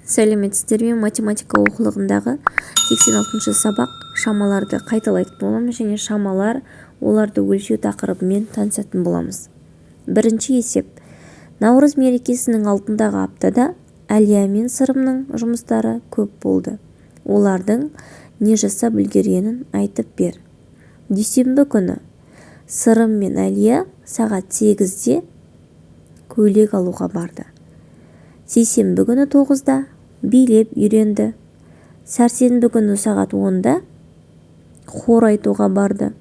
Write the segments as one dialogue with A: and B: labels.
A: Сәлеметсіздер ме? Математика оқулығындағы 86-шы сабақ шамаларды қайталайтын боламыз және шамалар оларды өлшеу тақырыбымен танысатын боламыз. Бірінші есеп. Наурыз мерекесінің алдындағы аптада Әлия мен Сырымның жұмыстары көп болды. Олардың не жасап үлгергенін айтып бер. Дүйсенбі күні Сырым мен Әлия сағат 8-де көйлек алуға барды. Сейсенбі күні 9-да билеп үйренді. Сәрсенбі күні сағат 10-да хор айтуға барды.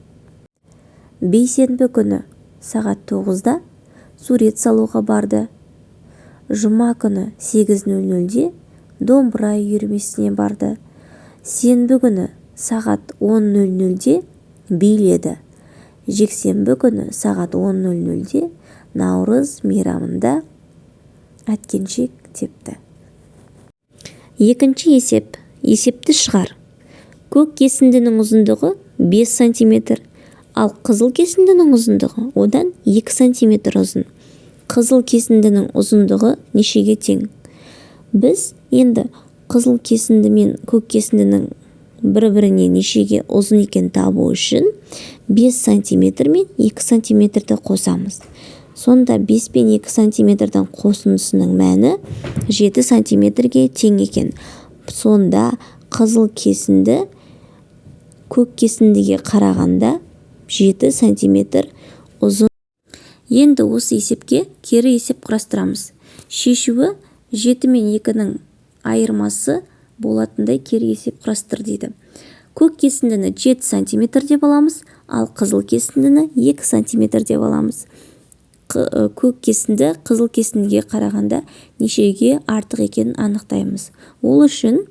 A: Бейсенбі күні сағат 9-да сурет салуға барды. Жұма күні 8:00-де домбыра үйірмесіне барды. Сенбі күні сағат 10:00-де биледі. Жексенбі күні сағат 10:00-де Наурыз мейрамында әткеншек тепті. Екінші есеп. Есепті шығар. Көк кесіндінің ұзындығы 5 см, ал қызыл кесіндінің ұзындығы одан 2 см ұзын. Қызыл кесіндінің ұзындығы нешеге тең? Біз енді қызыл кесінді мен көк кесіндінің бір-біріне нешеге ұзын екен табу үшін 5 см мен 2 см-ді қосамыз. Сонда 5 пен 2 см-дің қосындысының мәні 7 см-ге тең екен. Сонда қызыл кесінді көк кесіндіге қарағанда 7 см ұзын. Енді осы есепке кері есеп құрастырамыз. Шешуі 7 мен 2-ның айырмасы болатындай кері есеп құрастыр дейді. Көк кесіндіні 7 см деп аламыз, ал қызыл кесіндіні 2 см деп аламыз. Көк кесінді қызыл кесіндіге қарағанда нешеге артық екенін анықтаймыз. Ол үшін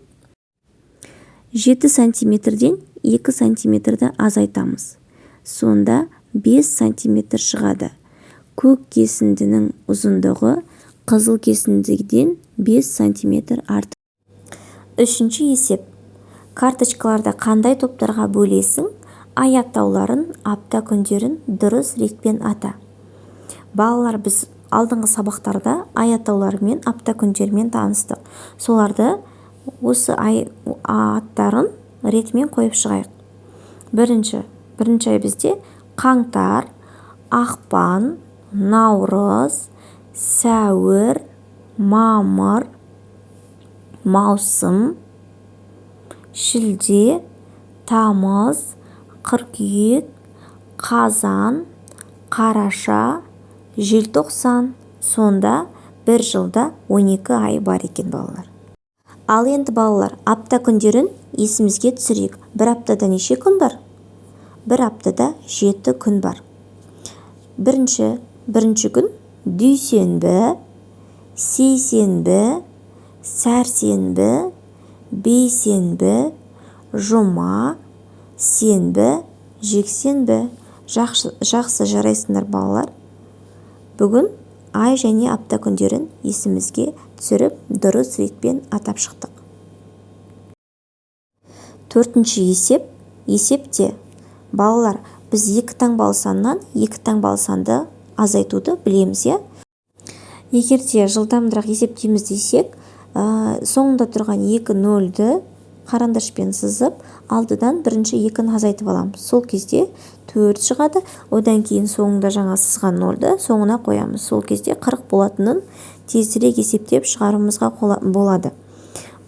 A: 7 см-ден 2 см-ді азайтамыз. Сонда 5 см шығады. Көк кесіндінің ұзындығы қызыл кесіндіден 5 см артық. Үшінші есеп. Карточкаларды қандай топтарға бөлесің? Ай атауларын, апта күндерін дұрыс ретпен ата. Балалар, біз алдыңғы сабақтарда ай атаулары мен апта күндерімен таныстық. Соларды осы ай аттарын ретімен қойып шығайық. Бірінші ай бізде қаңтар, ақпан, наурыз, сәуір, мамыр, маусым, шілде, тамыз, қыркүйек, қазан, қараша, желтоқсан. Сонда бір жылда 12 ай бар екен балалар. Ал енді балалар, апта күндерін есімізге түсірейік. Бір аптада неше күн бар? Бір аптада 7 күн бар. Бірінші күн дүйсенбі, сейсенбі, сәрсенбі, бейсенбі, жұма, сенбі, жексенбі. Жақсы жарайсыңдар балалар. Бүгін ай және апта күндерін есімізге түсіріп, дұрыс ретпен атап шықтық. Төртінші есеп. Есепте балалар, біз 2 таңбалы саннан 2 таңбалы санды азайтуды білеміз, я? Егер де жылдамырақ есептейміз десек, соңында тұрған 2 нөлді қарандашпен сызып, алдыдан бірінші 2-ні азайтып аламыз. Сол кезде 4 шығады. Одан кейін соңында жаңа сызған нөлді соңына қоямыз. Сол кезде 40 болатынын тезірек есептеп шығаруымызға болады.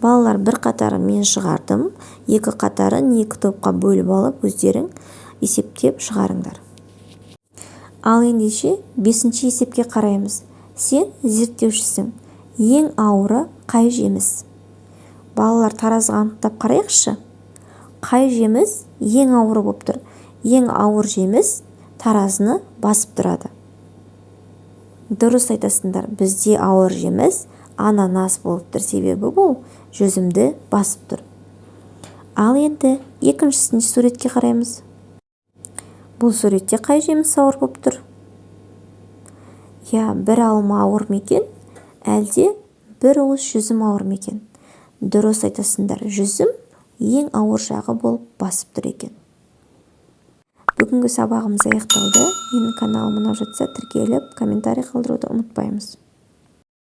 A: Балалар, бір қатарын мен шығардым. 2 қатарын 2 топқа бөліп алып, өздерің есептеп шығарыңдар. Ал ендеше 5-ші есепке қараймыз. Сен зерттеушісің. Ең ауыры қай жеміс? Балалар, таразыға анықтап қарайықшы. Қай жеміс ең ауыры болып тұр? Ең ауыр жеміс таразыны басып тұрады. Дұрыс айтасыңдар, бізде ауыр жеміс ананас болып тұр, себебі бұл жүзімді басып тұр. Ал енді екіншісіне суретке қараймыз. Бұл суретте қай жеміс ауыр болып тұр? Бір алма ауыр мекен, әлде бір уыс жүзім ауыр мекен? Дұрыс айтасыңдар, жүзім ең ауыр жағы болып басып тұр екен. Бүгінгі сабағымыз аяқталды. Менің каналыма ұнап жатса тіркеліп, комментарий қалдыруды ұмытпаймыз.